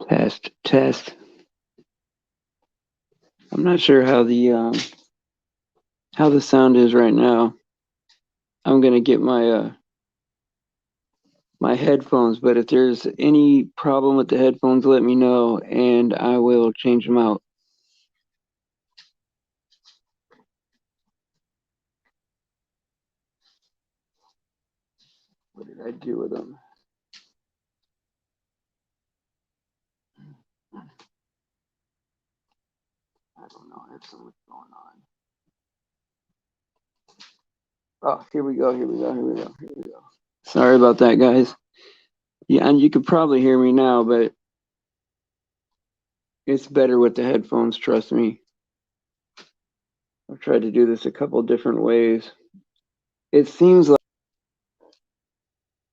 Test, test. I'm not sure how the sound is right now. I'm gonna get my headphones, but if there's any problem with the headphones, let me know and I will change them out. What did I do with them? I don't know. I have so much going on. Oh, here we go. Here we go. Here we go. Here we go. Sorry about that, guys. Yeah, and you could probably hear me now, but it's better with the headphones. Trust me. I've tried to do this a couple different ways. It seems like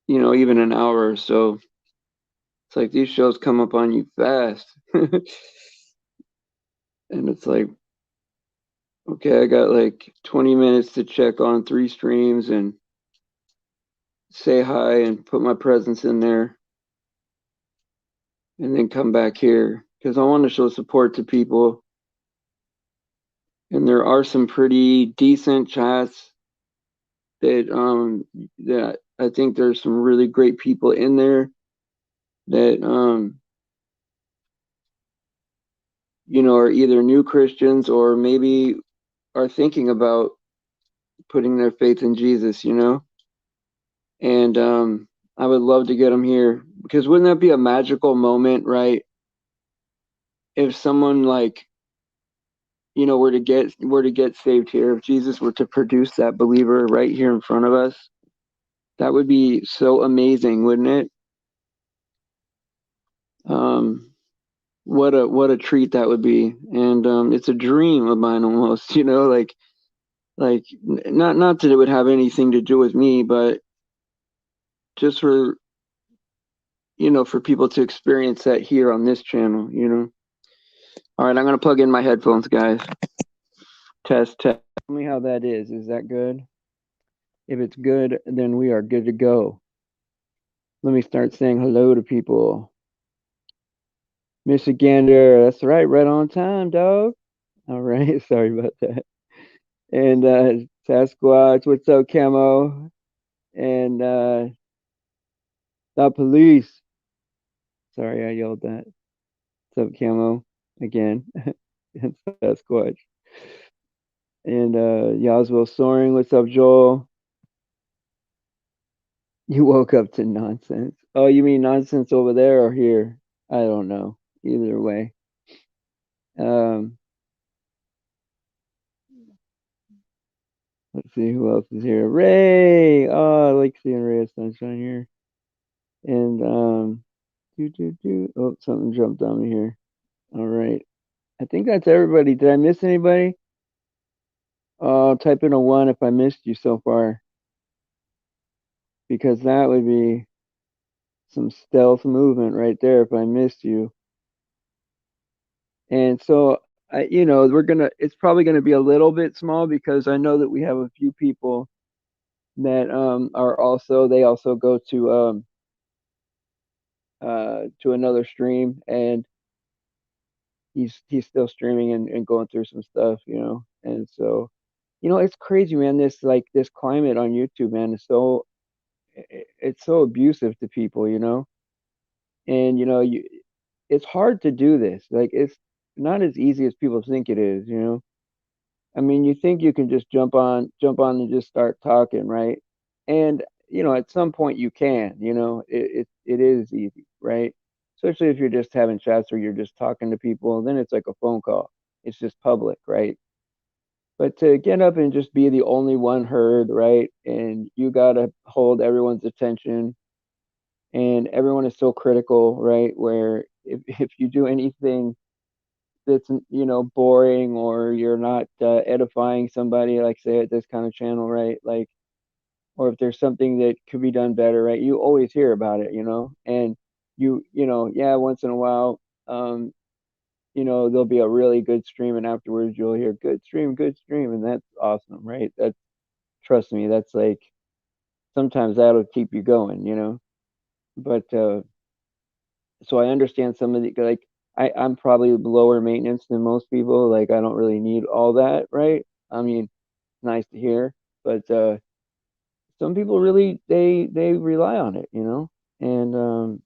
even an hour or so. It's like these shows come up on you fast. And it's like, okay, I got like 20 minutes to check on 3 streams and say hi and put my presence in there and then come back here because I want to show support to people. And there are some pretty decent chats that I think there's some really great people in there that are either new Christians or maybe are thinking about putting their faith in Jesus, and I would love to get them here because wouldn't that be a magical moment, right? If someone like were to get saved here, if Jesus were to produce that believer right here in front of us, that would be so amazing, wouldn't it? What a treat that would be, and it's a dream of mine almost, like not that it would have anything to do with me, but just for people to experience that here on this channel. All right, I'm gonna plug in my headphones, guys. Test, test. Tell me how that is. Is that good? If it's good, then we are good to go. Let me start saying hello to people. Michigander, that's right on time, dog. All right, sorry about that. And Sasquatch, what's up, Camo? And the police. Sorry, I yelled that. What's up, Camo? Again, and Sasquatch. And Yaswell Soaring, what's up, Joel? You woke up to nonsense. Oh, you mean nonsense over there or here? I don't know. Either way. Um, let's see who else is here. Ray. Oh, I like seeing Ray of Sunshine here. And oh, something jumped on me here. All right. I think that's everybody. Did I miss anybody? Type in a 1 if I missed you so far, because that would be some stealth movement right there if I missed you. And so it's probably gonna be a little bit small because I know that we have a few people that they also go to another stream, and he's still streaming and going through some stuff, and so it's crazy, man. This climate on YouTube, man, is it's so abusive to people, and it's hard to do this. Like, it's not as easy as people think it is, I mean, you think you can just jump on and just start talking, right? And at some point you can, it is easy, right? Especially if you're just having chats or you're just talking to people, then it's like a phone call. It's just public, right? But to get up and just be the only one heard, right? And you gotta hold everyone's attention, and everyone is so critical, right? Where if you do anything that's boring, or you're not edifying somebody, like say at this kind of channel, right? Like, or if there's something that could be done better, right? You always hear about it, and yeah, once in a while, there'll be a really good stream, and afterwards you'll hear good stream, and that's awesome, right? That's, trust me, that's like, sometimes that'll keep you going, but So I understand some of the like I'm probably lower maintenance than most people. Like I don't really need all that, right? I mean, nice to hear, but some people really they rely on it, and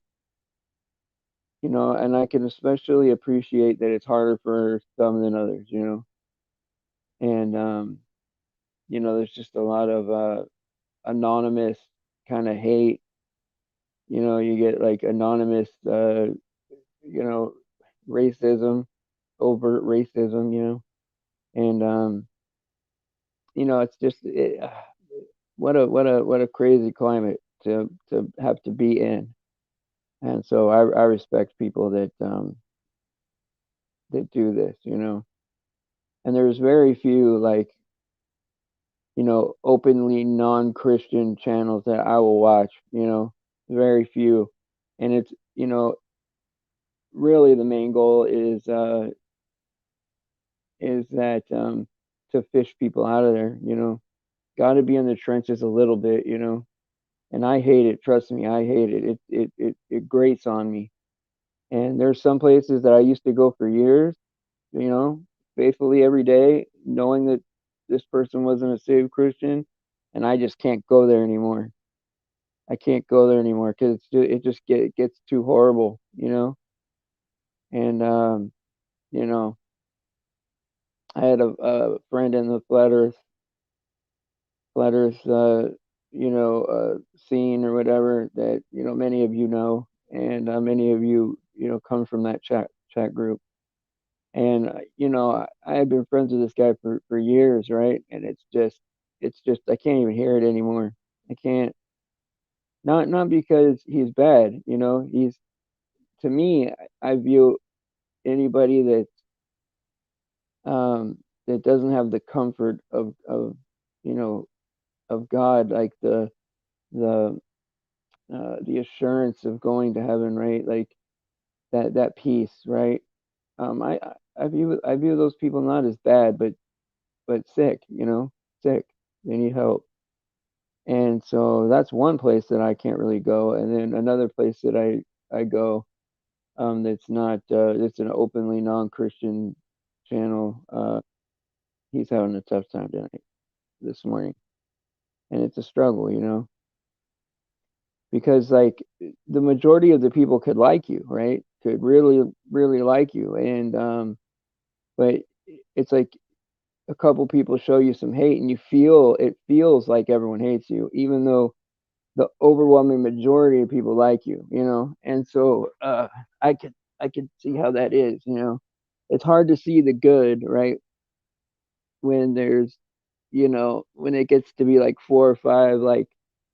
and I can especially appreciate that it's harder for some than others, and there's just a lot of anonymous kind of hate. You get like anonymous, you know, racism, overt racism, and it's just what a crazy climate to have to be in. And so I respect people that do this, and there's very few like openly non-Christian channels that I will watch, very few. And it's really the main goal is that to fish people out of there, got to be in the trenches a little bit, and I hate it. Trust me, I hate it. It grates on me. And there's some places that I used to go for years, you know, faithfully every day, knowing that this person wasn't a saved Christian, and I just can't go there anymore. I can't go there anymore because it just gets too horrible, And you know, I had a friend in the flat Earth, scene or whatever that many of you know, and many of you come from that chat group. And I have been friends with this guy for years, right? And it's just I can't even hear it anymore. I can't. Not because he's bad, he's to me. I view anybody that doesn't have the comfort of you know of God, like the assurance of going to heaven, right? Like that peace, right? I view those people not as bad, but sick, sick. They need help. And so that's one place that I can't really go. And then another place that I go, that's not it's an openly non-Christian channel. He's having a tough time tonight this morning, and it's a struggle, because like the majority of the people could like you, right? Could really really like you, and but it's like a couple people show you some hate, and it feels like everyone hates you, even though the overwhelming majority of people like you, And so I could I could see how that is, It's hard to see the good, right? When there's when it gets to be like four or five like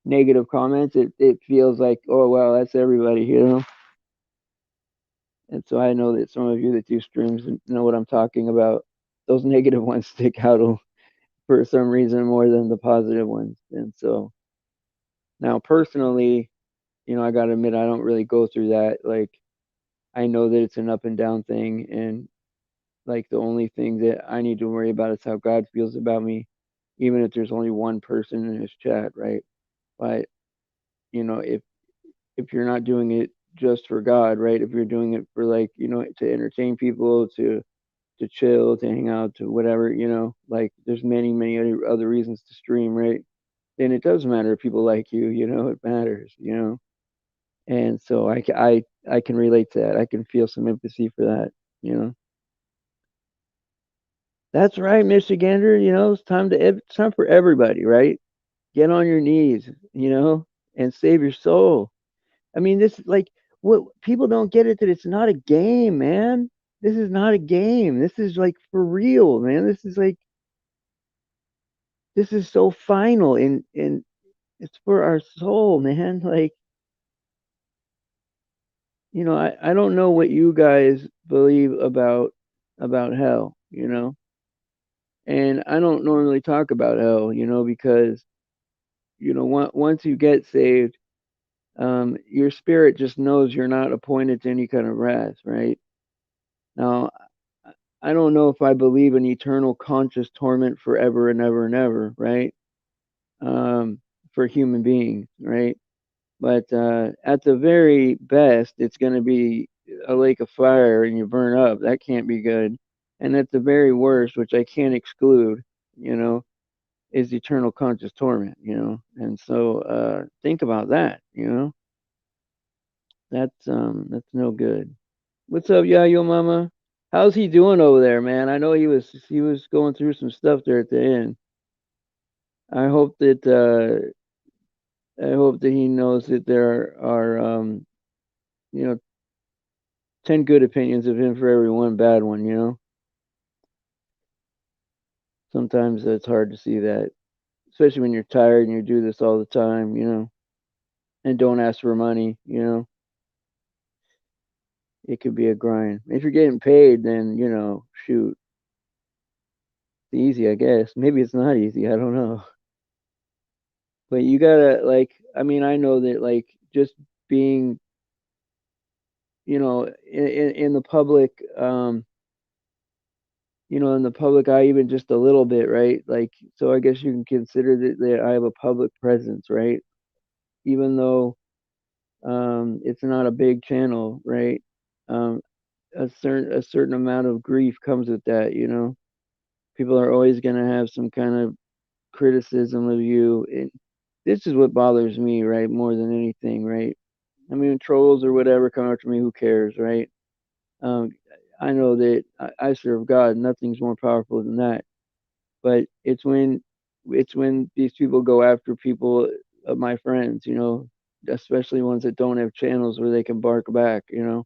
negative comments, it feels like, oh well, that's everybody, And so I know that some of you that do streams know what I'm talking about. Those negative ones stick out for some reason more than the positive ones. And so now personally, I gotta admit I don't really go through that. Like I know that it's an up and down thing, and like the only thing that I need to worry about is how God feels about me, even if there's only one person in his chat, right? But if you're not doing it just for God, right? If you're doing it for like to entertain people, to chill, to hang out, to whatever, like there's many other reasons to stream, right? Then it does matter if people like you, it matters, And so I can relate to that. I can feel some empathy for that, you know. That's right, Michigander. It's time for everybody, right? Get on your knees, and save your soul. I mean, this like what people don't get it that it's not a game, man. This is not a game. This is like for real, man. This is so final, and it's for our soul, man. Like, I don't know what you guys believe about hell, and I don't normally talk about hell, because once you get saved, your spirit just knows you're not appointed to any kind of wrath, right? Now, I don't know if I believe in eternal conscious torment forever and ever and ever, right? For human beings, right? But at the very best, it's going to be a lake of fire and you burn up. That can't be good. And at the very worst, which I can't exclude, you know, is eternal conscious torment, you know. And so think about that, you know. That's no good. What's up, Yayo Mama? How's he doing over there, man? I know he was going through some stuff there at the end. I hope that I hope that he knows that there are you know 10 good opinions of him for every one bad one, you know. Sometimes it's hard to see that, especially when you're tired and you do this all the time, you know, and don't ask for money, you know. It could be a grind. If you're getting paid, then, you know, shoot, it's easy, I guess. Maybe it's not easy, I don't know. But you gotta like, I mean, I know that like just being, you know, in the public, you know, in the public eye, even just a little bit, right? Like, so I guess you can consider that I have a public presence, right? Even though it's not a big channel, right? Um, a certain amount of grief comes with that, you know. People are always going to have some kind of criticism of you. And this is what bothers me, right? More than anything, right? I mean, trolls or whatever come after me, who cares, right? Um, I know that I serve God. Nothing's more powerful than that. But it's when these people go after people of my friends, you know, especially ones that don't have channels where they can bark back, you know.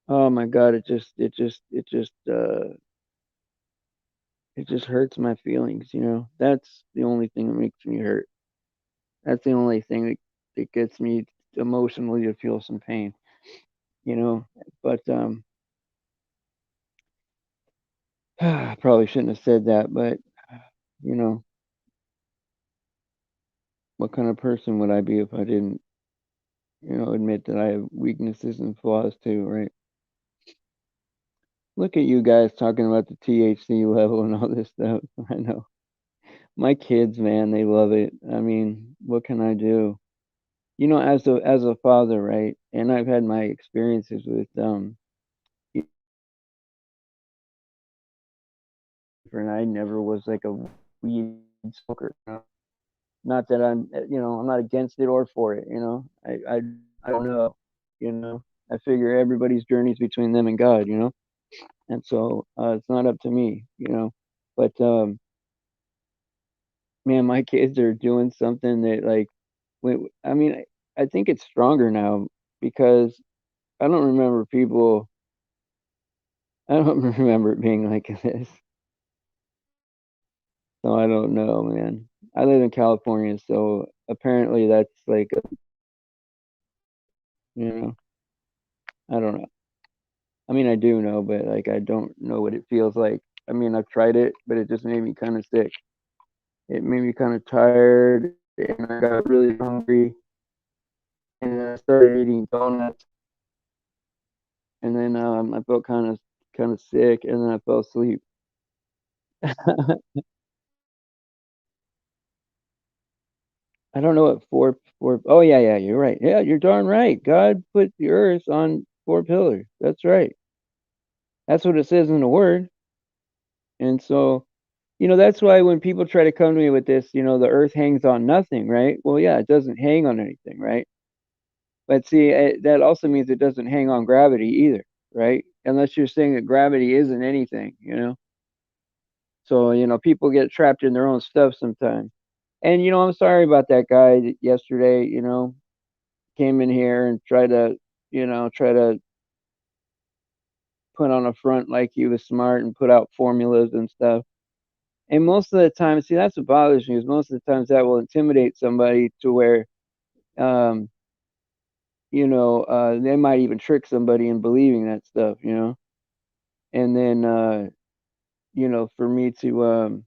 Oh my God, it just hurts my feelings, you know. That's the only thing that makes me hurt. That's the only thing that gets me emotionally to feel some pain, you know. But I probably shouldn't have said that, but you know, what kind of person would I be if I didn't, you know, admit that I have weaknesses and flaws too, right? Look at you guys talking about the THC level and all this stuff. I know. My kids, man, they love it. I mean, what can I do? You know, as a father, right? And I've had my experiences with and I never was like a weed smoker. You know? Not that I'm, you know, I'm not against it or for it. You know, I don't know. You know, I figure everybody's journey's between them and God. You know, and so it's not up to me. You know, but man, my kids are doing something that like, I mean, I think it's stronger now because I don't remember people. I don't remember it being like this. So I don't know, man. I live in California, so apparently that's like, you know, I don't know. I mean, I do know, but like I don't know what it feels like. I mean, I've tried it, but it just made me kind of sick. It made me kind of tired, and I got really hungry, and then I started eating donuts, and then I felt kind of sick, and then I fell asleep. I don't know what four. Oh yeah, yeah, you're right. Yeah, you're darn right. God put the earth on four pillars. That's right. That's what it says in the word. And so, you know, that's why when people try to come to me with this, you know, the earth hangs on nothing, right? Well, yeah, it doesn't hang on anything, right? But see, that also means it doesn't hang on gravity either, right? Unless you're saying that gravity isn't anything, you know? So, you know, people get trapped in their own stuff sometimes. And, you know, I'm sorry about that guy that yesterday, you know, came in here and try to put on a front like he was smart and put out formulas and stuff. And most of the time, see, that's what bothers me is most of the times that will intimidate somebody to where, um, they might even trick somebody in believing that stuff, you know. And then, for me to,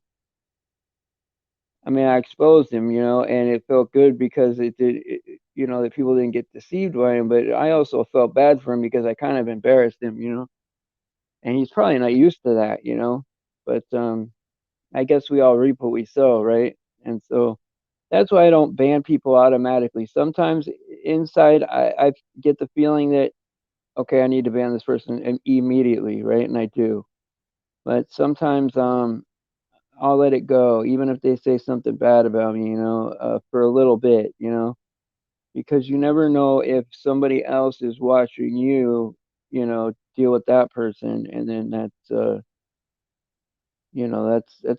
I mean, I exposed him, you know, and it felt good because that people didn't get deceived by him. But I also felt bad for him because I kind of embarrassed him, you know. And he's probably not used to that, you know. But I guess we all reap what we sow, right? And so. That's why I don't ban people automatically. Sometimes inside, I get the feeling that, okay, I need to ban this person immediately, right? And I do. But sometimes I'll let it go, even if they say something bad about me, for a little bit, because you never know if somebody else is watching you, deal with that person, and then that's a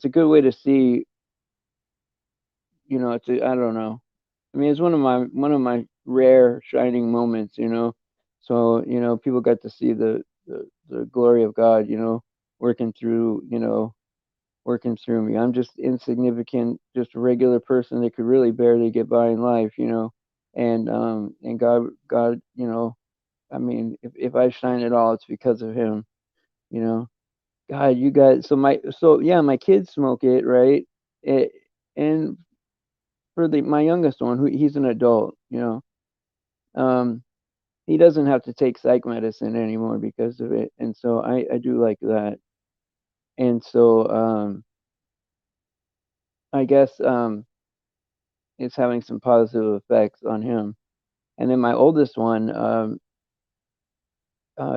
good way to see, I don't know. I mean, it's one of my rare shining moments, So, people got to see the glory of God, working through, working through me. I'm just insignificant, just a regular person that could really barely get by in life, and God, I mean, if I shine at all, it's because of Him, you know. God, you guys. So yeah, my kids smoke it, right? It, and for my youngest one, he's an adult, um, he doesn't have to take psych medicine anymore because of it, and so I do like that. And so I guess it's having some positive effects on him. And then my oldest one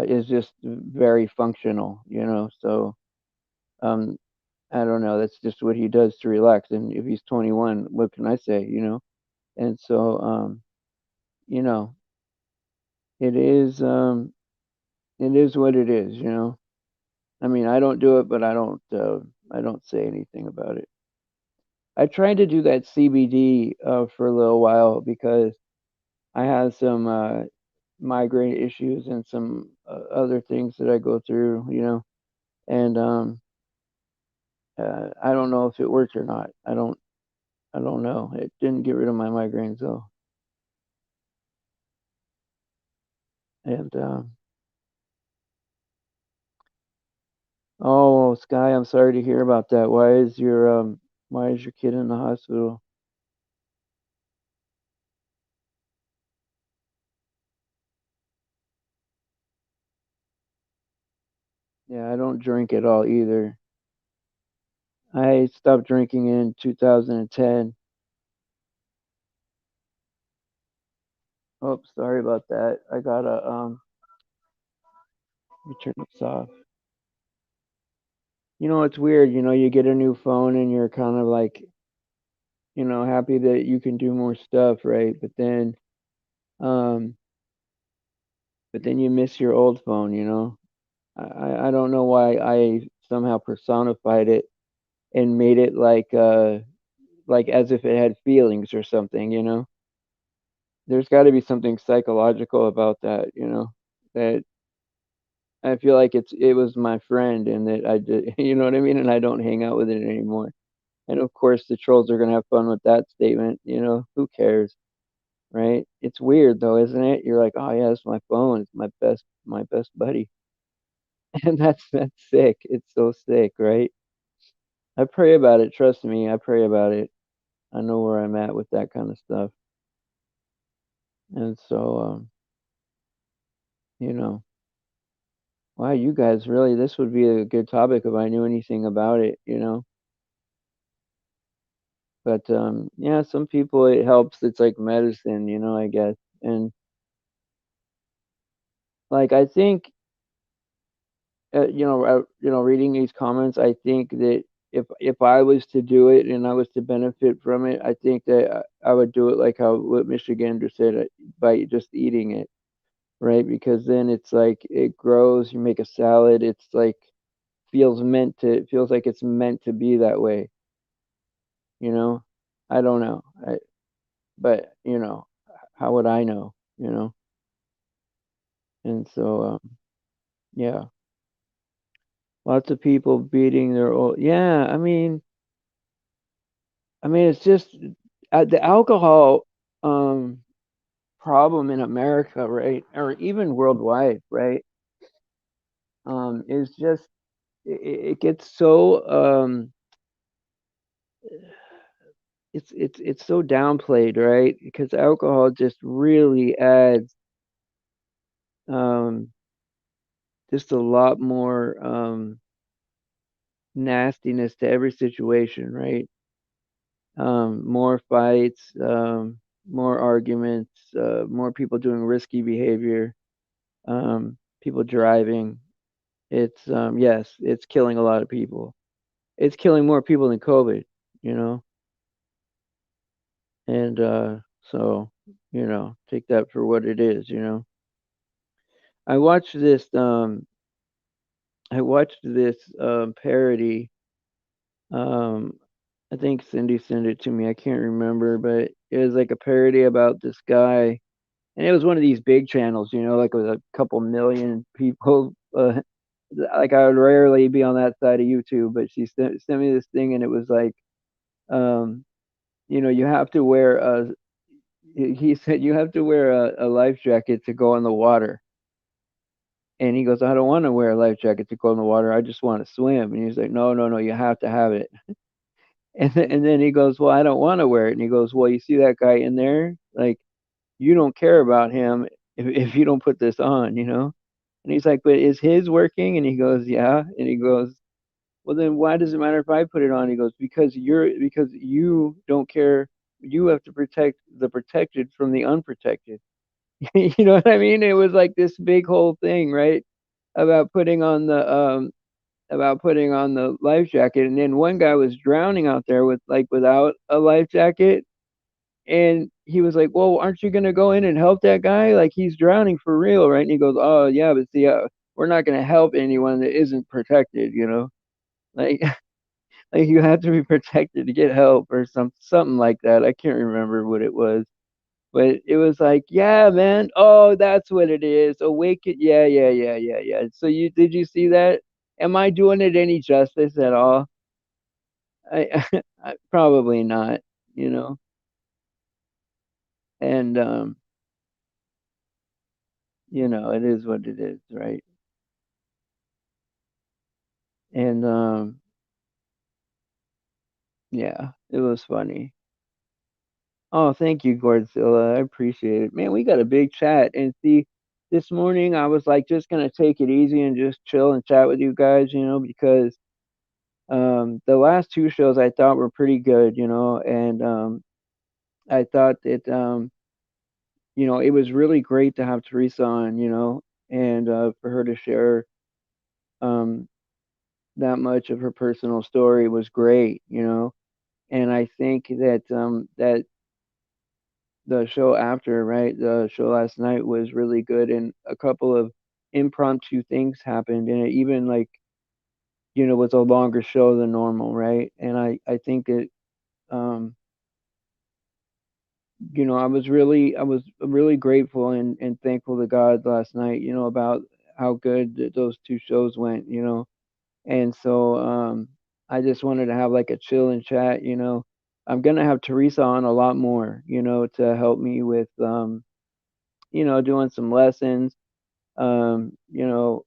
is just very functional, So um, I don't know. That's just what he does to relax. And if he's 21, what can I say, And so, you know, it is it is what it is, I mean, I don't do it, but I don't say anything about it. I tried to do that CBD for a little while because I had some migraine issues and some other things that I go through, and I don't know if it worked or not. I don't know. It didn't get rid of my migraines though. And oh, Sky, I'm sorry to hear about that. Why is your kid in the hospital? Yeah, I don't drink at all either. I stopped drinking in 2010. Oh, sorry about that. I gotta let me turn this off. It's weird, you get a new phone and you're kind of like, happy that you can do more stuff, right? Um but then you miss your old phone, I don't know why I somehow personified it and made it like as if it had feelings or something, There's got to be something psychological about that, that I feel like it was my friend and that I did, you know what I mean? And I don't hang out with it anymore. And of course the trolls are gonna have fun with that statement, who cares, right? It's weird though, isn't it? You're like, oh yeah, it's my phone, it's my best buddy. And that's sick. It's so sick, right? I pray about it, trust me, I pray about it. I know where I'm at with that kind of stuff. And so you know, wow, you guys really, this would be a good topic if I knew anything about it. But yeah, some people it helps. It's like medicine, I guess. And like I think reading these comments, I think that if I was to do it and I was to benefit from it, I think that I would do it like how what Michigander said, by just eating it, right? Because then it's like it grows. You make a salad. It's like it feels like it's meant to be that way. You know, I don't know, but how would I know? And so yeah, lots of people beating their old. Yeah, I mean, it's just the alcohol um, problem in America, right, or even worldwide, right, is just it gets so it's so downplayed, right? Because alcohol just really adds um, just a lot more nastiness to every situation, right? more fights, more arguments, more people doing risky behavior, people driving. It's yes, it's killing a lot of people. It's killing more people than COVID, you know. And so, take that for what it is. I watched this I watched this parody. Um I think Cindy sent it to me. I can't remember, but it was like a parody about this guy, and it was one of these big channels, like with a couple million people. Like I would rarely be on that side of YouTube, but she sent me this thing, and it was like, um, you have to wear a. He said you have to wear a life jacket to go in the water, and he goes, I don't want to wear a life jacket to go in the water. I just want to swim. And he's like, no, no, no, you have to have it. And then he goes, well, I don't want to wear it. And he goes, well, you see that guy in there? Like, you don't care about him if you don't put this on. And he's like, but is his working? And he goes, yeah. And he goes, well, then why does it matter if I put it on? He goes, because you don't care. You have to protect the protected from the unprotected. You know what I mean? It was like this big whole thing, right? About putting on the life jacket, and then one guy was drowning out there without a life jacket, and he was like, well, aren't you gonna go in and help that guy? Like, he's drowning for real, right? And he goes, oh yeah, but see, we're not gonna help anyone that isn't protected. Like, like you have to be protected to get help, or something like that. I can't remember what it was, but it was like, yeah, man. Oh, that's what it is. Awaken. Yeah, yeah, yeah, yeah, yeah. So did you see that? Am I doing it any justice at all? I, probably not. You know, and it is what it is, right? And yeah, it was funny. Oh, thank you, Godzilla. I appreciate it. Man, we got a big chat. And see, this morning I was like just gonna take it easy and just chill and chat with you guys, because the last two shows I thought were pretty good, and I thought that it was really great to have Teresa on, and for her to share um that much of her personal story was great. And I think that the show after, right, the show last night was really good, and a couple of impromptu things happened, and it even like was a longer show than normal, right? And I think that um I was really grateful and thankful to God last night, about how good those two shows went. And so I just wanted to have like a chill and chat. I'm gonna have Teresa on a lot more, to help me with doing some lessons. You know,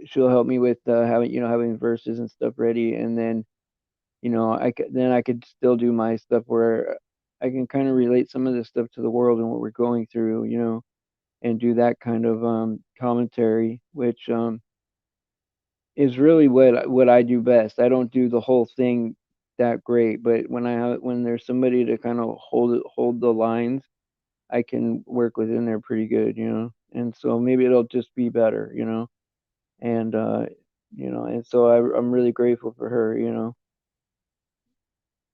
she'll help me with having verses and stuff ready, and then I could still do my stuff where I can kind of relate some of this stuff to the world and what we're going through, and do that kind of commentary, which is really what I do best. I don't do the whole thing that great, but when there's somebody to kind of hold the lines, I can work within there pretty good. And so maybe it'll just be better. And and so I'm really grateful for her.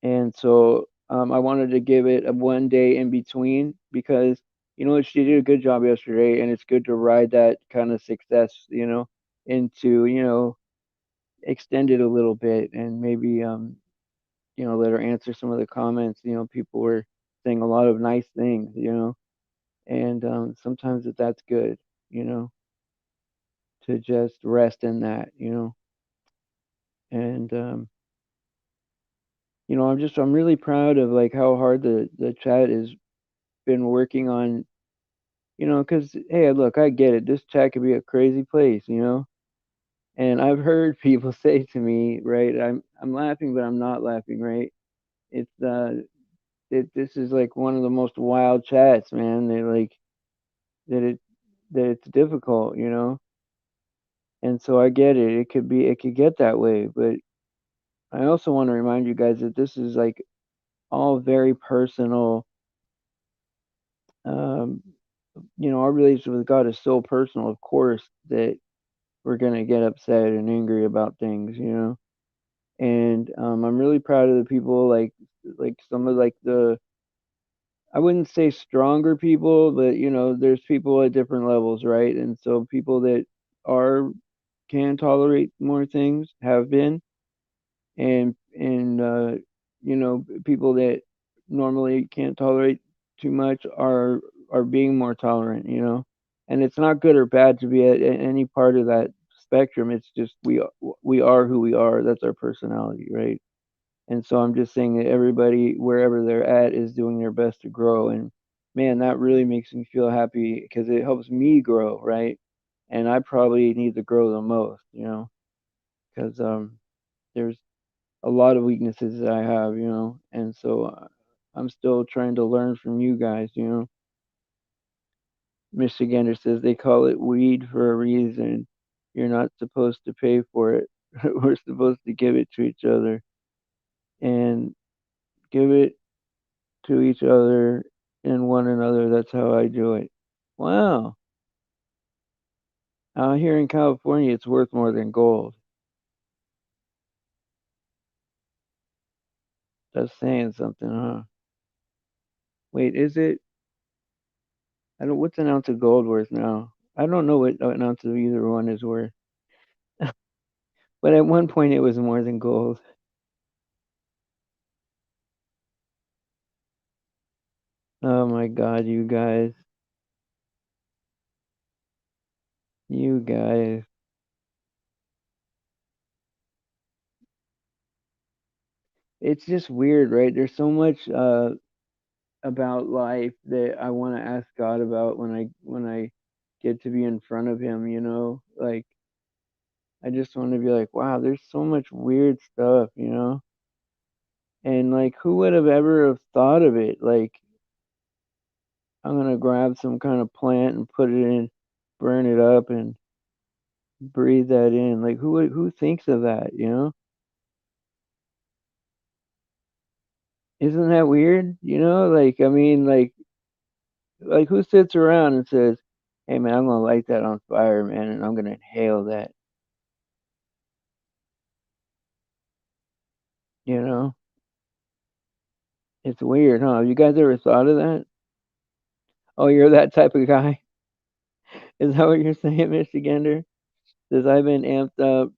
And so I wanted to give it a 1 day in between because she did a good job yesterday, and it's good to ride that kind of success, into extend it a little bit, and maybe let her answer some of the comments. People were saying a lot of nice things, and sometimes that's good, you know, to just rest in that. And I'm really proud of like how hard the chat has been working on, because hey, look, I get it. This chat could be a crazy place. And I've heard people say to me, right, I'm laughing, but I'm not laughing, right? It's this is like one of the most wild chats, man. They like that it that it's difficult. And so I get it. It could get that way, but I also want to remind you guys that this is like all very personal. Um, our relationship with God is so personal, of course, that we're gonna get upset and angry about things. And I'm really proud of the people like some of like the I wouldn't say stronger people, but there's people at different levels, right? And so people that are can tolerate more things have been, and people that normally can't tolerate too much are being more tolerant. And it's not good or bad to be at any part of that spectrum. It's just we are who we are. That's our personality, right? And so I'm just saying that everybody, wherever they're at, is doing their best to grow. And man, that really makes me feel happy because it helps me grow, right? And I probably need to grow the most, because there's a lot of weaknesses that I have. And so I'm still trying to learn from you guys. Michigander says they call it weed for a reason. You're not supposed to pay for it. We're supposed to give it to each other and give it to each other and one another. That's how I do it. Wow. Out here in California, it's worth more than gold. That's saying something, huh? Wait, is it? I don't. What's an ounce of gold worth now? I don't know what an ounce of either one is worth. But at one point, it was more than gold. Oh my God, you guys. It's just weird, right? There's so much about life that I want to ask God about when I get to be in front of Him. Like I just want to be like, wow, there's so much weird stuff. And like, who would have ever have thought of it? Like, I'm gonna grab some kind of plant and put it in, burn it up, and breathe that in. Like, who thinks of that? Isn't that weird? Like, I mean, like who sits around and says, "Hey, man, I'm gonna light that on fire, man, and I'm gonna inhale that." You know, it's weird, huh? You guys ever thought of that? Oh, you're that type of guy. Is that what you're saying, Michigander? Says I've been amped up,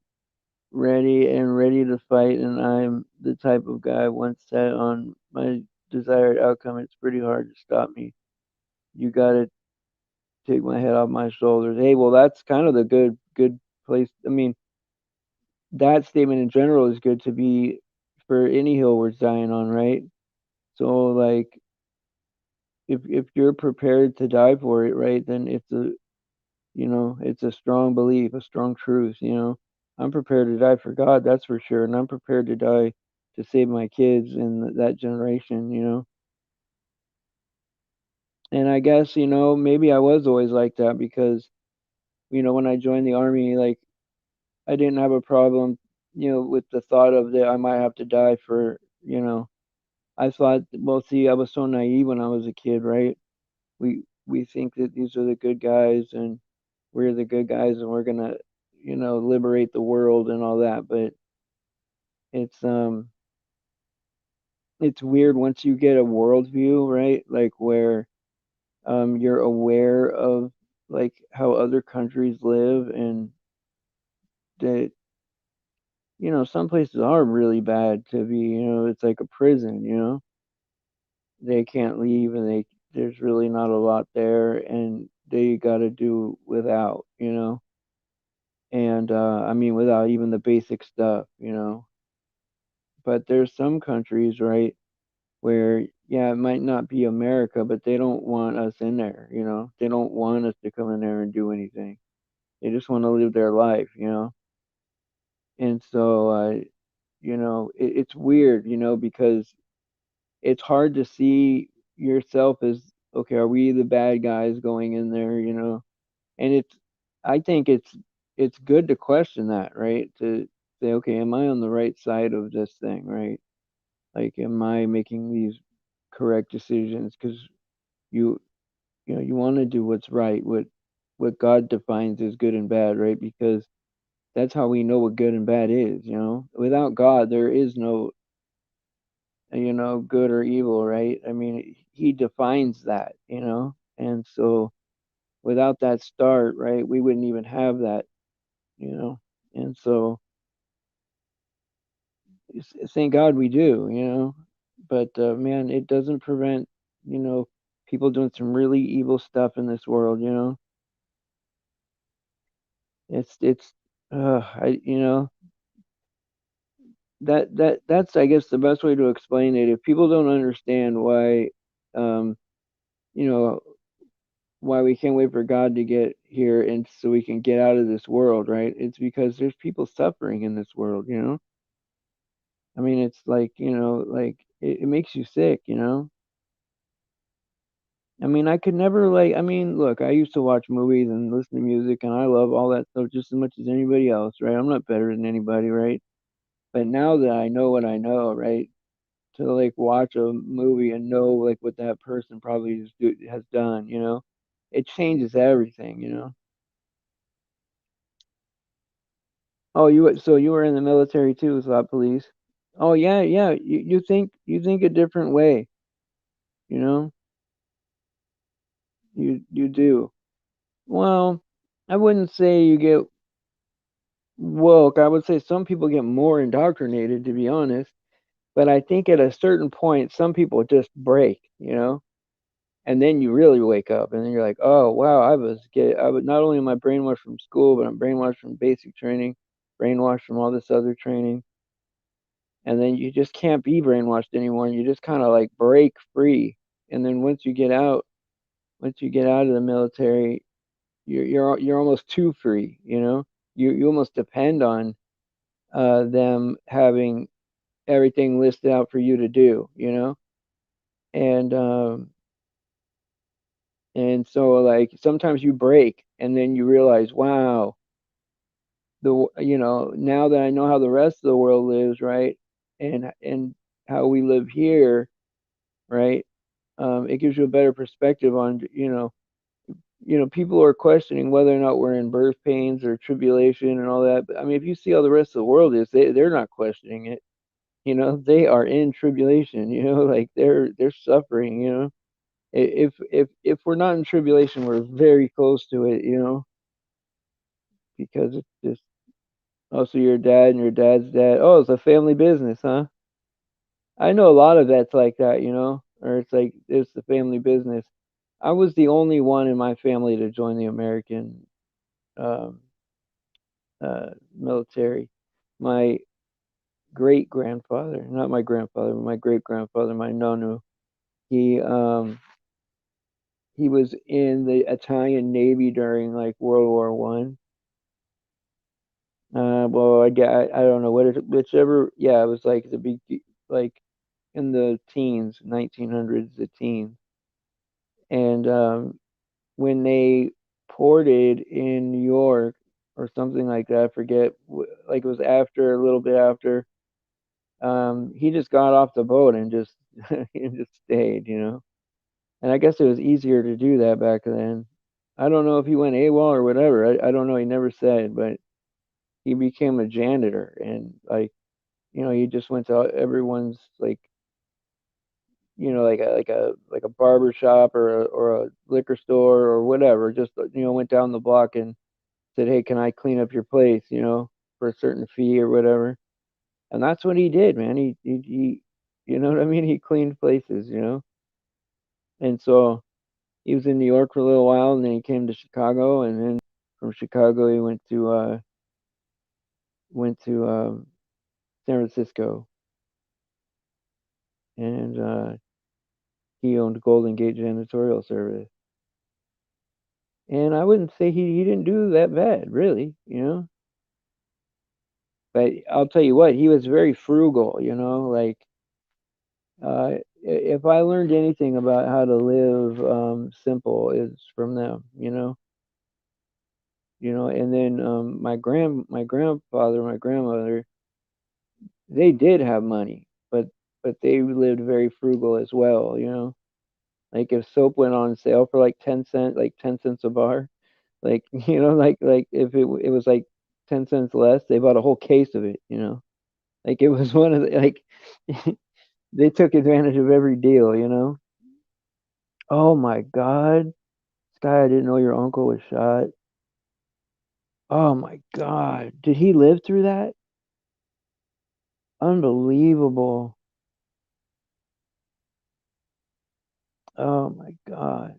ready to fight, and I'm the type of guy once set on my desired outcome. It's pretty hard to stop me. You gotta take my head off my shoulders. Hey, well, that's kind of the good place. I mean, that statement in general is good to be for any hill worth dying on, right? So, like, if you're prepared to die for it, right, then it's a strong belief, a strong truth. I'm prepared to die for God, that's for sure, and I'm prepared to die to save my kids and that generation. And I guess, maybe I was always like that because, when I joined the army, like I didn't have a problem, with the thought of that I might have to die for. I thought, well, see, I was so naive when I was a kid, right? We think that these are the good guys and we're the good guys and we're gonna, liberate the world and all that. But it's um it's weird once you get a worldview, right? Like where you're aware of like how other countries live and that some places are really bad to be, it's like a prison. They can't leave and there's really not a lot there and they got to do without. And I mean without even the basic stuff. But there's some countries, right, where yeah, it might not be America, but they don't want us in there. They don't want us to come in there and do anything. They just want to live their life. And so it's weird, because it's hard to see yourself as okay, are we the bad guys going in there? And I think it's good to question that, right? To say, okay, am I on the right side of this thing, right? Like, am I making these correct decisions? Because you you know you want to do what's right, what God defines as good and bad, right? Because that's how we know what good and bad is. Without God, there is no good or evil, right? I mean, He defines that, and so without that start, right, we wouldn't even have that, you know, and so thank God we do, but man, it doesn't prevent, people doing some really evil stuff in this world, it's I that's I guess the best way to explain it. If people don't understand why, um, you know, why we can't wait for God to get here and so we can get out of this world, right? It's because there's people suffering in this world. I mean, it's like, like it makes you sick. I mean, I could never I mean, look, I used to watch movies and listen to music and I love all that stuff just as much as anybody else, right? I'm not better than anybody, right? But now that I know what I know, right? To like watch a movie and know like what that person probably has done, it changes everything. Oh, so you were in the military too, thought police. Oh yeah, yeah. You think a different way, you know? You do. Well, I wouldn't say you get woke. I would say some people get more indoctrinated, to be honest. But I think at a certain point, some people just break. And then you really wake up, and then you're like, oh wow, I was not only am I brainwashed from school, but I'm brainwashed from basic training, brainwashed from all this other training, and then you just can't be brainwashed anymore, and you just kind of like break free. And then once you get out of the military, you're almost too free. You almost depend on them having everything listed out for you to do. And so like sometimes you break, and then you realize, wow, now that I know how the rest of the world lives, right, and how we live here, right, it gives you a better perspective on, people are questioning whether or not we're in birth pains or tribulation and all that. But I mean, if you see how the rest of the world is, they're not questioning it. They are in tribulation. Like they're suffering. If we're not in tribulation, we're very close to it. Because it's just also your dad and your dad's dad. Oh, it's a family business, huh? I know a lot of that's like that, or it's like it's the family business. I was the only one in my family to join the American um, military. My great grandfather, not my grandfather, but my great grandfather, my nonu, he um, he was in the Italian Navy during like World War One. Well, I don't know whichever. Yeah, it was like the big, like in the teens, 1900s, the teens, and when they ported in New York or something like that, I forget. Like it was after a little bit after. He just got off the boat and just he just stayed. And I guess it was easier to do that back then. I don't know if he went AWOL or whatever. I don't know. He never said, but he became a janitor, and like he just went to everyone's, like like a barber shop or a liquor store or whatever. Just went down the block and said, "Hey, can I clean up your place?" For a certain fee or whatever. And that's what he did, man. He you know what I mean? He cleaned places. And so he was in New York for a little while, and then he came to Chicago, and then from Chicago he went to San Francisco, and he owned Golden Gate Janitorial Service. And I wouldn't say he didn't do that bad, really. But I'll tell you what, he was very frugal. Like if I learned anything about how to live simple, it's from them. And then my grandfather, my grandmother, they did have money, but but they lived very frugal as well, you know. Like if soap went on sale for like 10 cents, like 10 cents a bar, like you know, like if it was like 10 cents less, they bought a whole case of it, you know. Like it was one of the like they took advantage of every deal, you know. Oh my God. Sky, I didn't know your uncle was shot. Oh my God. Did he live through that? Unbelievable. Oh my God.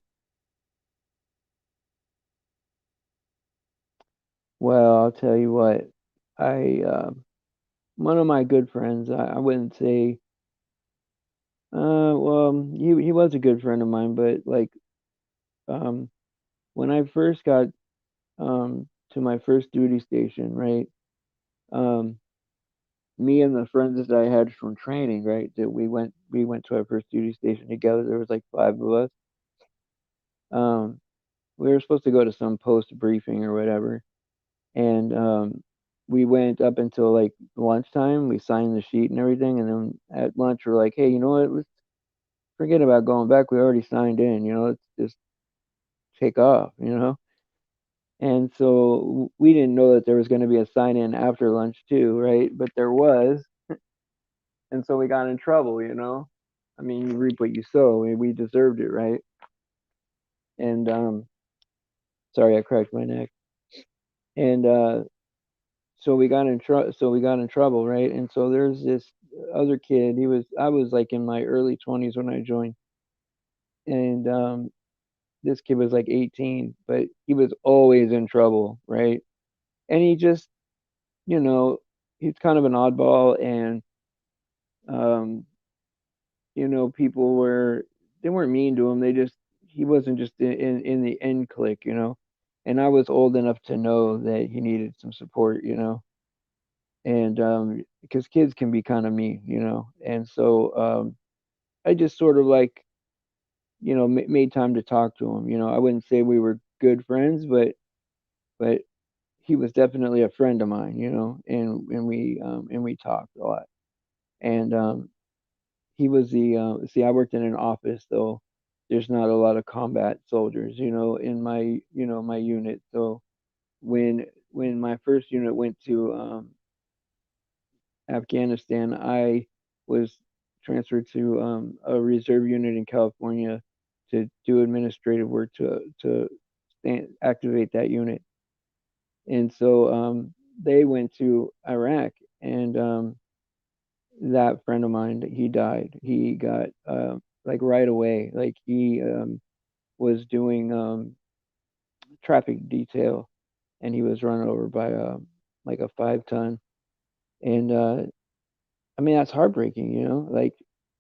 Well, I'll tell you what. I one of my good friends, I wouldn't say well, he was a good friend of mine, but like um when I first got to my first duty station, right? Um Me and the friends that I had from training, right? That we went to our first duty station together. There was like five of us. Um we were supposed to go to some post briefing or whatever, and we went up until like lunchtime. We signed the sheet and everything, and then at lunch we're like, hey, you know what? Let's forget about going back. We already signed in. You know, let's just take off. You know, and so we didn't know that there was going to be a sign in after lunch too, right? But there was, and so we got in trouble. You know, I mean, you reap what you sow. We deserved it, right? And sorry, I cracked my neck. And so we got in trouble, right? And so there's this other kid. I was like in my early 20s when I joined, and this kid was like 18, but he was always in trouble, right? And he just, you know, he's kind of an oddball, and um, you know, people were they weren't mean to him. They just he wasn't just in the end clique, you know. And I was old enough to know that he needed some support, you know, and because kids can be kind of mean, you know, and so I just sort of like, you know, made time to talk to him. You know, I wouldn't say we were good friends, but he was definitely a friend of mine, you know, and we talked a lot. And he was the see, I worked in an office, so there's not a lot of combat soldiers, you know, in my my unit. So when my first unit went to Afghanistan, I was transferred to a reserve unit in California to do administrative work to activate that unit. And so they went to Iraq, and that friend of mine, he died. He got like right away, like he was doing traffic detail, and he was run over by like a 5 ton. And I mean, that's heartbreaking, you know, like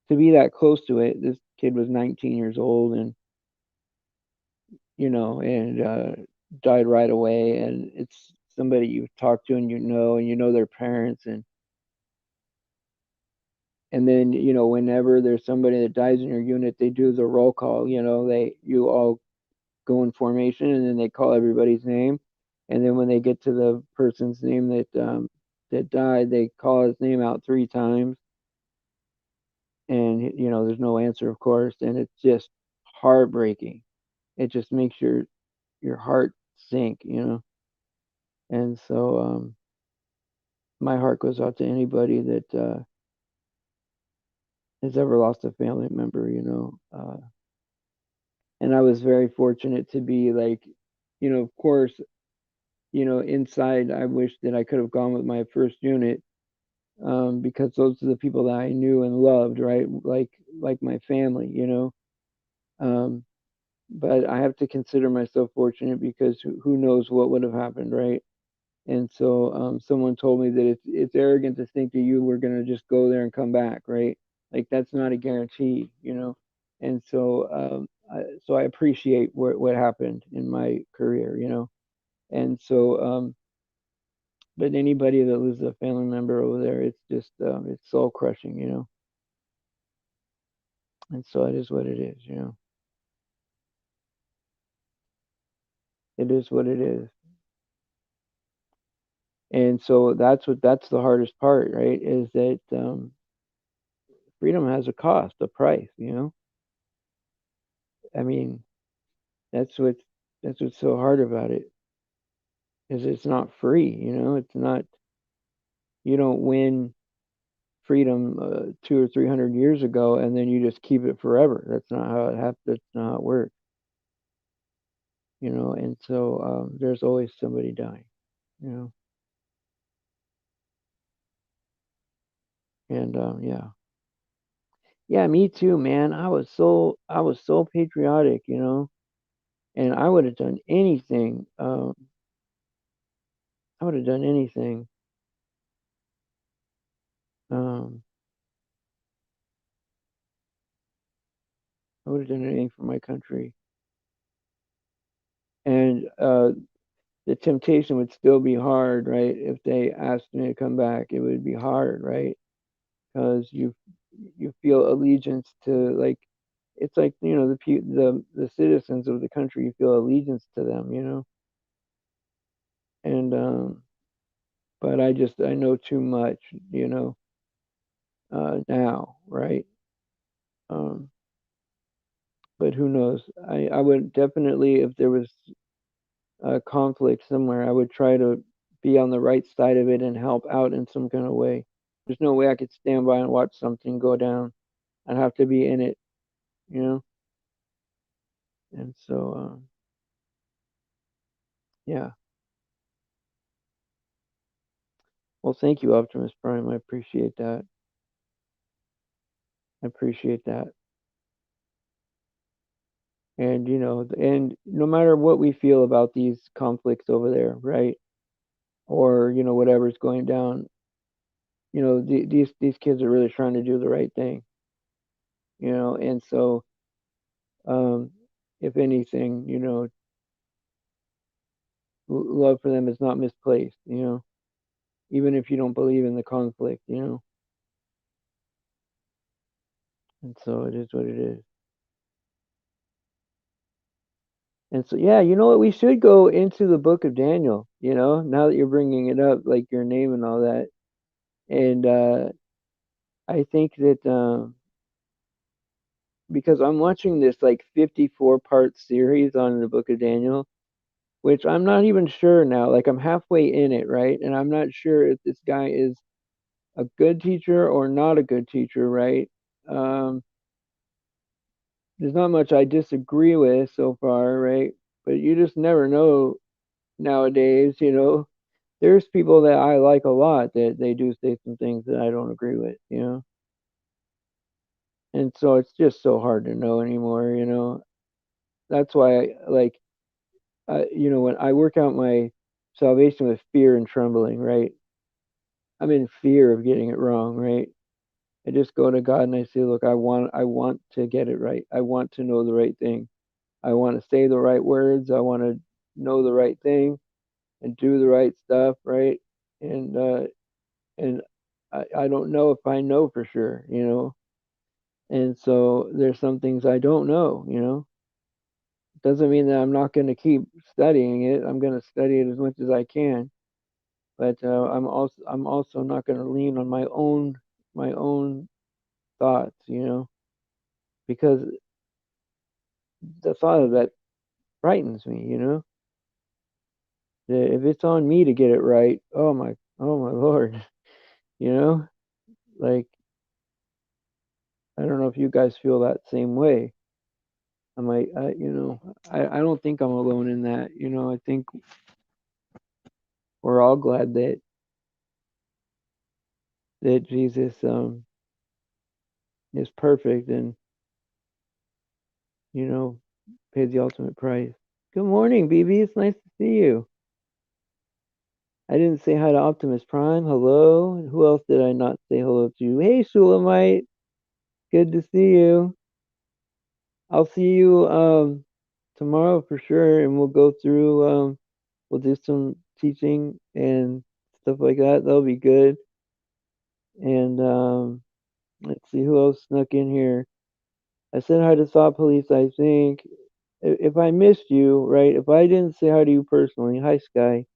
to be that close to it. This kid was 19 years old, and and died right away. And it's somebody you've talked to, and you know their parents, and then whenever there's somebody that dies in your unit, they do the roll call. You all go in formation, and then they call everybody's name, and then when they get to the person's name that died, they call his name out 3 times, and there's no answer, of course, and it's just heartbreaking. It just makes your heart sink, and so my heart goes out to anybody that has ever lost a family member, and I was very fortunate to be like, of course, inside I wish that I could have gone with my first unit, because those are the people that I knew and loved, right? Like my family, um, but I have to consider myself fortunate because who knows what would have happened, right? And so someone told me that it's arrogant to think that you were gonna just go there and come back, right? Like that's not a guarantee, And so so I appreciate what happened in my career, And so but anybody that loses a family member over there, it's just it's soul crushing, And so it is what it is, It is what it is. And so that's the hardest part, right? Is that freedom has a cost, a price, you know? I mean, that's what's that's what's so hard about it, is it's not free, you know? It's not, you don't win freedom 200 or 300 years ago and then you just keep it forever. That's not how it happens. That's not how it works, you know? And so there's always somebody dying, you know? And yeah. Yeah, me too, man. I was so patriotic, you know, and I would have done anything. I would have done anything. Um, I would have done anything for my country, and the temptation would still be hard, right? If they asked me to come back, it would be hard, right? Because you feel allegiance to, like, it's like, you know, the citizens of the country. You feel allegiance to them, you know, and but I know too much, you know, now, right? Um, but who knows? I would definitely, if there was a conflict somewhere, I would try to be on the right side of it and help out in some kind of way. There's no way I could stand by and watch something go down. I'd have to be in it, you know? And so, yeah. Well, thank you, Optimus Prime. I appreciate that. I appreciate that. And, you know, and no matter what we feel about these conflicts over there, right? Or, you know, whatever's going down, you know, these kids are really trying to do the right thing, you know, and so um, if anything, you know, love for them is not misplaced, you know, even if you don't believe in the conflict, you know, and so it is what it is. And so, yeah, you know what? We should go into the book of Daniel, you know, now that you're bringing it up, like your name and all that. And I think that because I'm watching this like 54-part series on the book of Daniel, which I'm not even sure now. Like I'm halfway in it, right? And I'm not sure if this guy is a good teacher or not a good teacher, right? Um, there's not much I disagree with so far, right? But you just never know nowadays, you know. There's people that I like a lot that they do say some things that I don't agree with, you know. And so it's just so hard to know anymore, you know. That's why you know, when I work out my salvation with fear and trembling, right? I'm in fear of getting it wrong, right? I just go to God and I say, look, I want to get it right. I want to know the right thing. I want to say the right words. I want to know the right thing and do the right stuff, right? And and I don't know if I know for sure, you know. And so there's some things I don't know, you know. Doesn't mean that I'm not going to keep studying it. I'm going to study it as much as I can, but I'm also not going to lean on my own thoughts, you know, because the thought of that frightens me, you know. That if it's on me to get it right, oh my Lord, you know, like I don't know if you guys feel that same way. You know, I don't think I'm alone in that. You know, I think we're all glad that Jesus is perfect and, you know, paid the ultimate price. Good morning, BB. It's nice to see you. I didn't say hi to Optimus Prime. Hello. And who else did I not say hello to? Hey, Shulamite. Good to see you. I'll see you tomorrow for sure, and we'll go through. We'll do some teaching and stuff like that. That'll be good. And let's see who else snuck in here. I said hi to Thought Police. I think if I missed you, right? If I didn't say hi to you personally, hi Sky.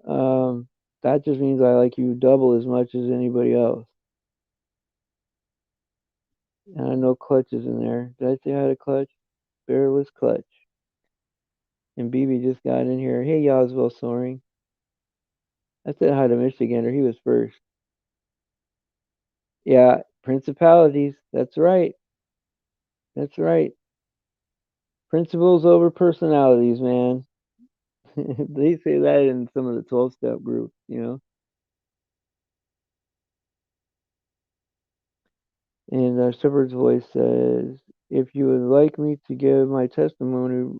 Um, that just means I like you double as much as anybody else. And I know Clutch is in there. Did I say I had a Clutch? Fearless Clutch. And BB just got in here. Hey, Yoswell Soaring. I said hi to Michigander. He was first. Yeah, principalities. That's right. That's right. Principles over personalities, man. They say that in some of the 12-step groups, you know. And Shepherd's Voice says, if you would like me to give my testimony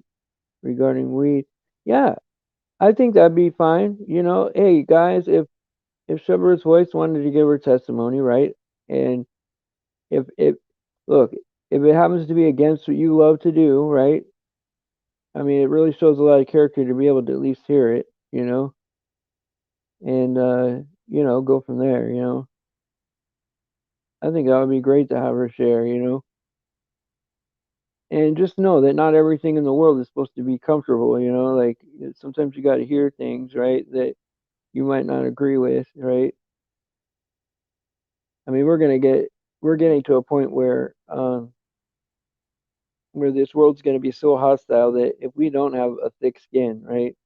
regarding weed, yeah, I think that'd be fine. You know, hey guys, if Shepherd's Voice wanted to give her testimony, right? And if look, if it happens to be against what you love to do, right? I mean, it really shows a lot of character to be able to at least hear it, you know, and go from there. You know, I think that would be great to have her share. You know, and just know that not everything in the world is supposed to be comfortable. You know, like sometimes you got to hear things, right, that you might not agree with, right? I mean, we're getting to a point where this world's going to be so hostile that if we don't have a thick skin, right,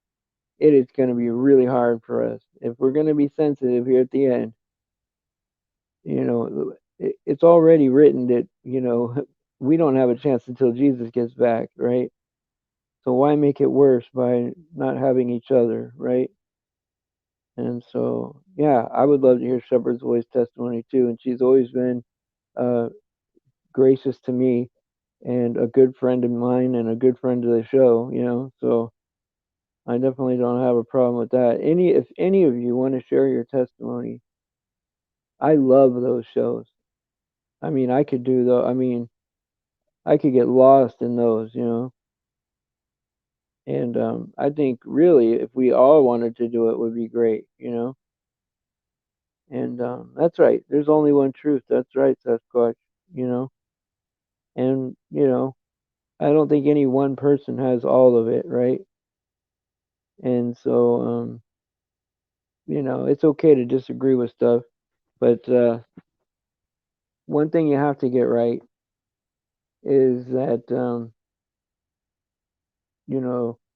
it is going to be really hard for us. If we're going to be sensitive here at the end, you know, it's already written that, we don't have a chance until Jesus gets back, right? So why make it worse by not having each other, right? And so, yeah, I would love to hear Shepherd's Voice testimony too. And she's always been uh, gracious to me and a good friend of mine and a good friend of the show, you know. So I definitely don't have a problem with that. If any of you want to share your testimony, I love those shows. I mean, I could do though. I mean, I could get lost in those, you know. And I think really, if we all wanted to do it, would be great, you know. And that's right. There's only one truth. That's right, Sasquatch. You know, and I don't think any one person has all of it, right? And so, it's okay to disagree with stuff, but one thing you have to get right is that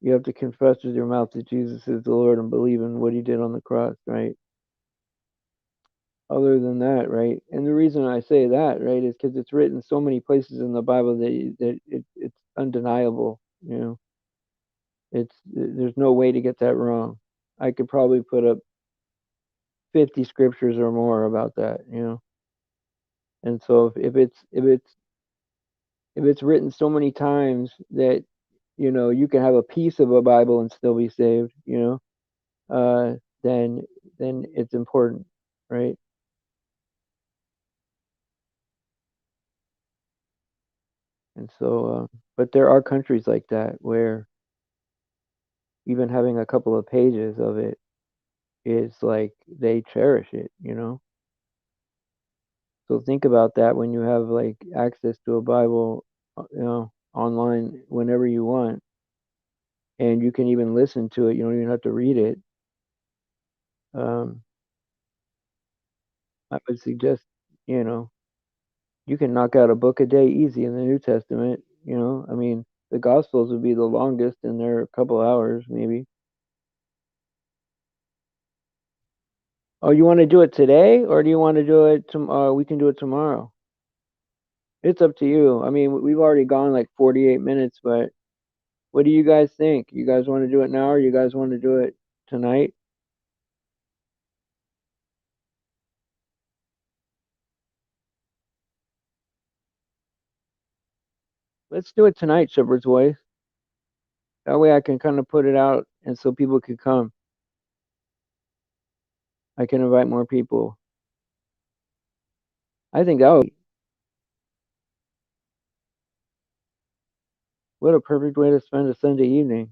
you have to confess with your mouth that Jesus is the Lord and believe in what He did on the cross, right? Other than that, right? And the reason I say that, right, is because it's written so many places in the Bible it's undeniable. You know, there's no way to get that wrong. I could probably put up 50 scriptures or more about that. You know, and so if it's written so many times that you can have a piece of a Bible and still be saved, uh, then it's important, right? And so, but there are countries like that where even having a couple of pages of it is like they cherish it, you know. So think about that when you have like access to a Bible, online whenever you want, and you can even listen to it. You don't even have to read it. Um, I would suggest, you know, you can knock out a book a day easy in the New Testament. You know, I mean, the Gospels would be the longest, and they're a couple hours maybe. Oh, you want to do it today, or do you want to do it we can do it tomorrow. It's up to you. I mean, we've already gone like 48 minutes, but what do you guys think? You guys want to do it now, or you guys want to do it tonight? Let's do it tonight, Shepherd's Voice. That way I can kind of put it out, and so people could come. I can invite more people. I think that would. What a perfect way to spend a Sunday evening.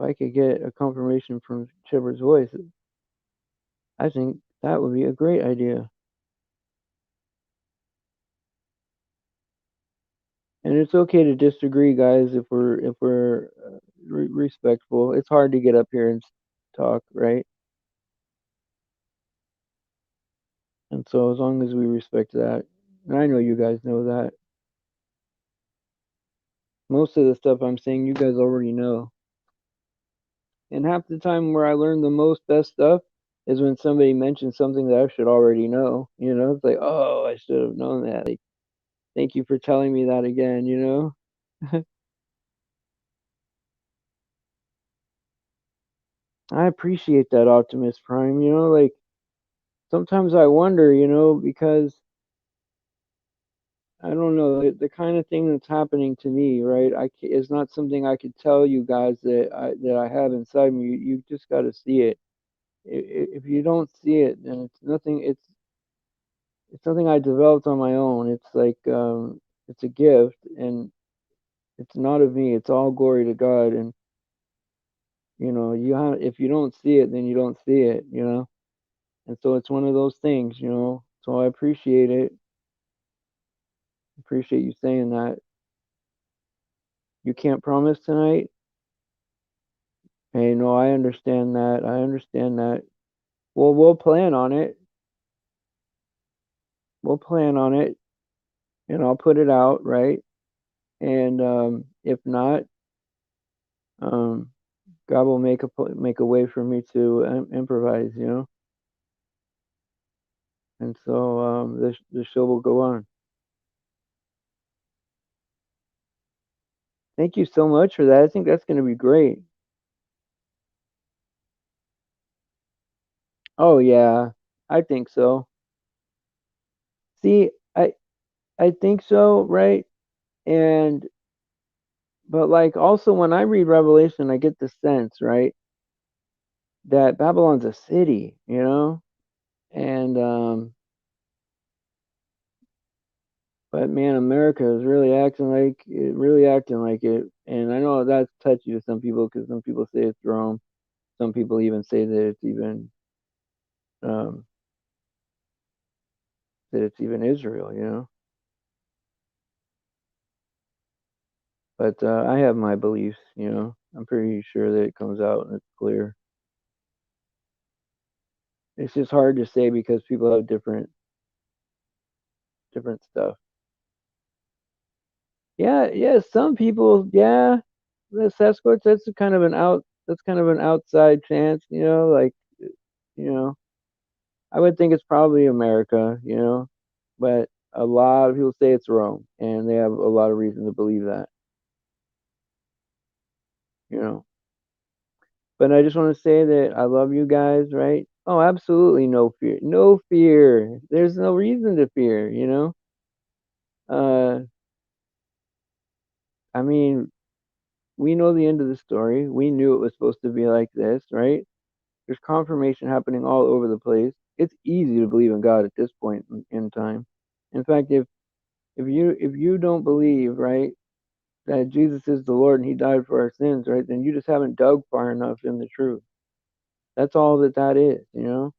If I could get a confirmation from Shepherd's Voice, I think that would be a great idea. And it's okay to disagree, guys, if we're respectful. It's hard to get up here and talk, right? And so as long as we respect that, and I know you guys know that, most of the stuff I'm saying you guys already know. And half the time where I learn the most best stuff is when somebody mentions something that I should already know. You know, it's like, oh, I should have known that. Like, thank you for telling me that again, you know? I appreciate that, Optimus Prime, you know, like sometimes I wonder, you know, because I don't know the kind of thing that's happening to me, right? It's not something I could tell you guys that I have inside me. You just got to see it. If you don't see it, then it's nothing. It's something I developed on my own. It's a gift, and it's not of me. It's all glory to God. And you know, you have if you don't see it, then you don't see it. You know, and so it's one of those things. You know, so I appreciate it. Appreciate you saying that. You can't promise tonight. Hey, no, I understand that. I understand that. Well, we'll plan on it. We'll plan on it, and I'll put it out, right? And if not, um, God will make a way for me to improvise, you know. And so the show will go on. Thank you so much for that. I think that's going to be great. Oh yeah, I think so. See, I think so, right? And but like also when I read Revelation, I get the sense, right, that Babylon's a city, you know, and but man, America is really acting like it, and I know that's touchy to some people because some people say it's Rome, some people even say um, that it's even Israel, you know. But I have my beliefs, you know. I'm pretty sure that it comes out and it's clear. It's just hard to say because people have different stuff. Yeah, yeah. Some people, yeah, the Sasquatch. That's kind of an outside chance, you know. Like, you know, I would think it's probably America, you know, but a lot of people say it's Rome, and they have a lot of reason to believe that, you know. But I just want to say that I love you guys, right? Oh, absolutely no fear. No fear. There's no reason to fear, you know? Uh, I mean, we know the end of the story. We knew it was supposed to be like this, right? There's confirmation happening all over the place. It's easy to believe in God at this point in time. In fact, if you don't believe, right, that Jesus is the Lord and he died for our sins, right, then you just haven't dug far enough in the truth. That's all that is, you know?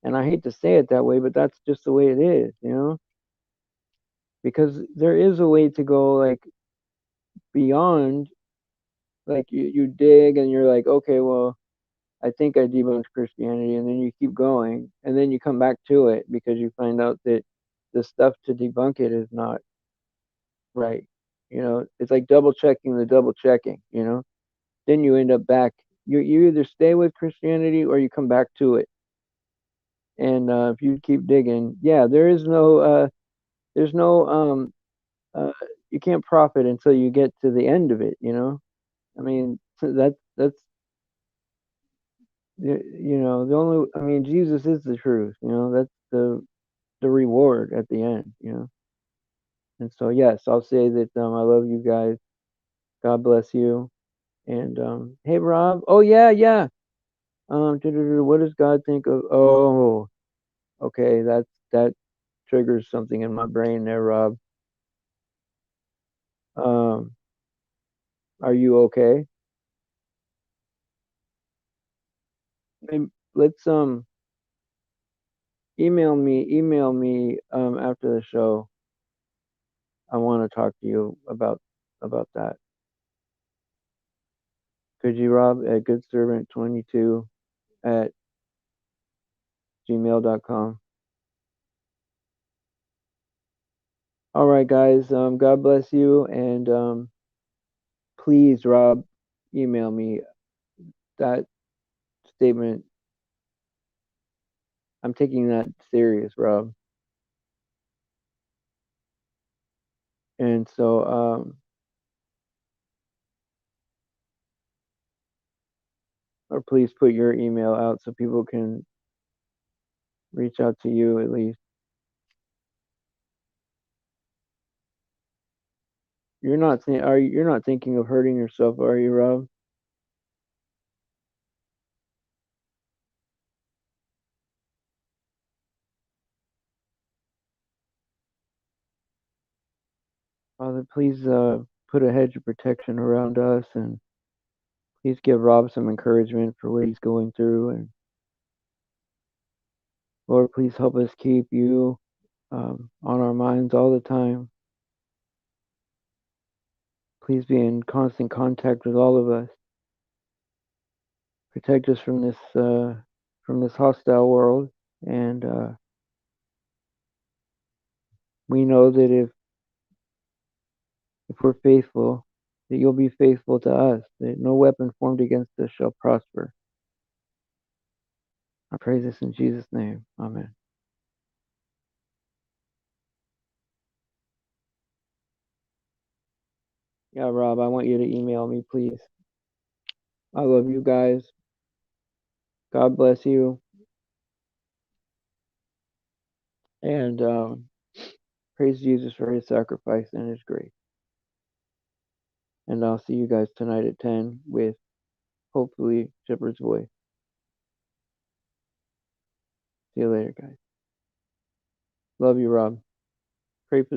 And I hate to say it that way, but that's just the way it is, you know? Because there is a way to go like beyond, like you dig and you're like, okay, well, I think I debunked Christianity, and then you keep going, and then you come back to it because you find out that the stuff to debunk it is not right. You know, it's like double checking the double checking, you know? Then you end up back. You either stay with Christianity or you come back to it. And if you keep digging, yeah, there's no uh, you can't profit until you get to the end of it. You know, I mean that's you know the only. I mean Jesus is the truth. You know that's the reward at the end. You know, and so yes, I'll say that I love you guys. God bless you. And hey Rob. Oh yeah, yeah. What does God think of? Oh, okay. That triggers something in my brain there, Rob. Um, are you okay? Maybe, let's email me after the show. I want to talk to you about that. Could you, Rob, at Good Servant 22? at gmail.com. All right, guys. God bless you, and please, Rob, email me that statement. I'm taking that serious, Rob. And so, or please put your email out so people can reach out to you at least. You're not thinking of hurting yourself, are you, Rob? Father, please put a hedge of protection around us, and please give Rob some encouragement for what he's going through. And Lord, please help us keep you on our minds all the time. Please be in constant contact with all of us. Protect us from this hostile world, and we know that if we're faithful, that you'll be faithful to us. That no weapon formed against us shall prosper. I pray this in Jesus' name. Amen. Yeah, Rob, I want you to email me, please. I love you guys. God bless you. And praise Jesus for his sacrifice and his grace. And I'll see you guys tonight at 10 with hopefully Shepherd's Voice. See you later, guys. Love you, Rob. Pray for